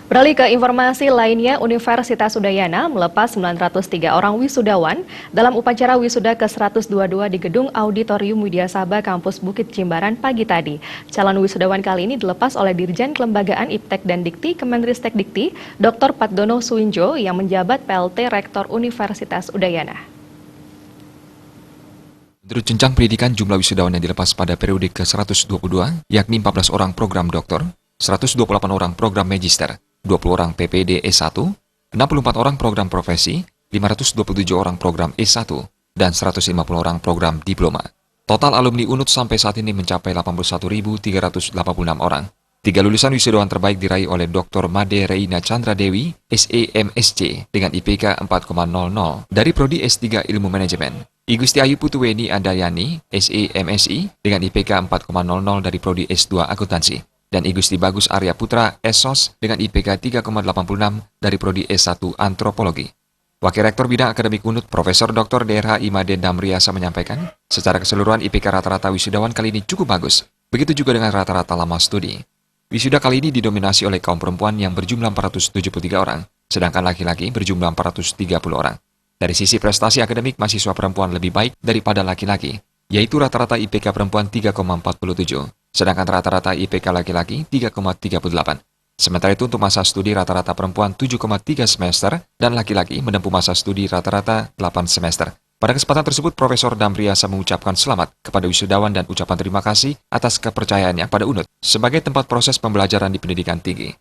Beralih ke informasi lainnya, Universitas Udayana melepas 903 orang wisudawan dalam upacara wisuda ke-122 di Gedung Auditorium Widya Sabha Kampus Bukit Jimbaran pagi tadi. Calon wisudawan kali ini dilepas oleh Dirjen Kelembagaan Iptek dan Dikti Kemenristek Dikti, Dr. Patdono Suwinjo yang menjabat PLT Rektor Universitas Udayana. Menurut jenjang pendidikan, jumlah wisudawan yang dilepas pada periode ke-122, yakni 14 orang program doktor, 128 orang program magister, 20 orang PPD S1, 64 orang program profesi, 527 orang program S1, dan 150 orang program diploma. Total alumni UNUD sampai saat ini mencapai 81.386 orang. 3 lulusan wisudawan terbaik diraih oleh Dr. Made Reina Chandra Dewi, SEMSC, dengan IPK 4,00 dari Prodi S3 Ilmu Manajemen. I Gusti Ayu Putuweni Andayani, SEMSI, dengan IPK 4,00 dari Prodi S2 Akuntansi. Dan I Gusti Bagus Arya Putra, SOS, dengan IPK 3,86 dari Prodi S1 Antropologi. Wakil Rektor Bidang Akademik UNUD, Profesor Dr. DRH Imade Damriasa menyampaikan, secara keseluruhan IPK rata-rata wisudawan kali ini cukup bagus. Begitu juga dengan rata-rata lama studi. Wisuda kali ini didominasi oleh kaum perempuan yang berjumlah 473 orang, sedangkan laki-laki berjumlah 430 orang. Dari sisi prestasi akademik, mahasiswa perempuan lebih baik daripada laki-laki, yaitu rata-rata IPK perempuan 3,47, sedangkan rata-rata IPK laki-laki 3,38. Sementara itu untuk masa studi rata-rata perempuan 7,3 semester dan laki-laki menempuh masa studi rata-rata 8 semester. Pada kesempatan tersebut, Profesor Damriasa mengucapkan selamat kepada wisudawan dan ucapan terima kasih atas kepercayaannya pada UNUD sebagai tempat proses pembelajaran di pendidikan tinggi.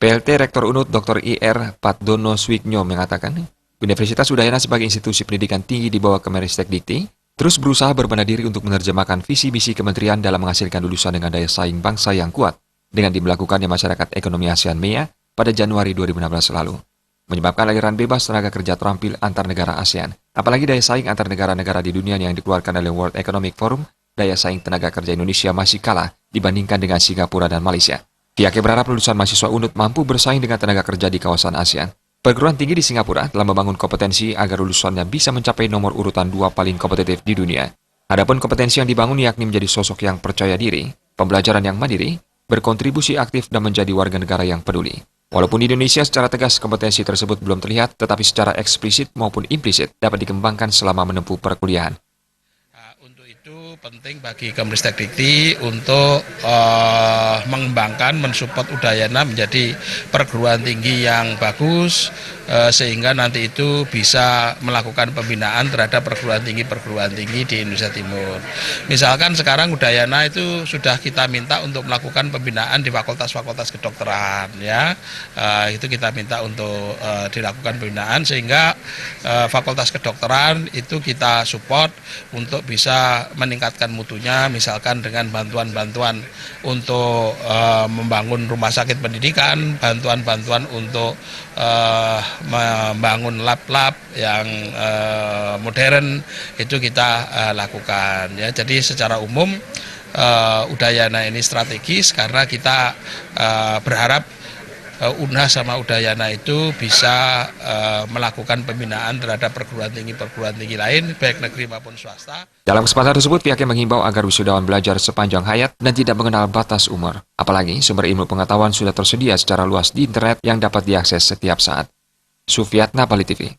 PLT Rektor UNUD Dr. IR Patdono Suwinjo mengatakan, Universitas Udayana sebagai institusi pendidikan tinggi di bawah Kemenristek Dikti terus berusaha berbenah diri untuk menerjemahkan visi misi kementerian dalam menghasilkan lulusan dengan daya saing bangsa yang kuat dengan dimelakukannya Masyarakat Ekonomi ASEAN MEA pada Januari 2016 lalu, menyebabkan aliran bebas tenaga kerja terampil antar negara ASEAN. Apalagi daya saing antar negara-negara di dunia yang dikeluarkan oleh World Economic Forum, daya saing tenaga kerja Indonesia masih kalah dibandingkan dengan Singapura dan Malaysia. Pihaknya berharap lulusan mahasiswa UNUD mampu bersaing dengan tenaga kerja di kawasan ASEAN. Perguruan tinggi di Singapura telah membangun kompetensi agar lulusannya bisa mencapai nomor urutan 2 paling kompetitif di dunia. Adapun kompetensi yang dibangun yakni menjadi sosok yang percaya diri, pembelajaran yang mandiri, berkontribusi aktif dan menjadi warga negara yang peduli. Walaupun di Indonesia secara tegas kompetensi tersebut belum terlihat, tetapi secara eksplisit maupun implisit dapat dikembangkan selama menempuh perkuliahan. Untuk itu penting bagi Kemenristek Dikti untuk mengembangkan, mensupport Udayana menjadi perguruan tinggi yang bagus, sehingga nanti itu bisa melakukan pembinaan terhadap perguruan tinggi di Indonesia Timur. Misalkan sekarang Udayana itu sudah kita minta untuk melakukan pembinaan di fakultas-fakultas kedokteran, ya. Itu kita minta untuk dilakukan pembinaan sehingga fakultas kedokteran itu kita support untuk bisa meningkatkan mutunya, misalkan dengan bantuan-bantuan untuk membangun rumah sakit pendidikan, bantuan-bantuan untuk membangun lab-lab yang modern, itu kita lakukan, ya. Jadi secara umum Udayana ini strategis karena kita berharap UNHAS sama Udayana itu bisa melakukan pembinaan terhadap perguruan tinggi lain, baik negeri maupun swasta. Dalam kesempatan tersebut, pihaknya menghimbau agar wisudawan belajar sepanjang hayat dan tidak mengenal batas umur. Apalagi sumber ilmu pengetahuan sudah tersedia secara luas di internet yang dapat diakses setiap saat. Sufiatna, Bali TV.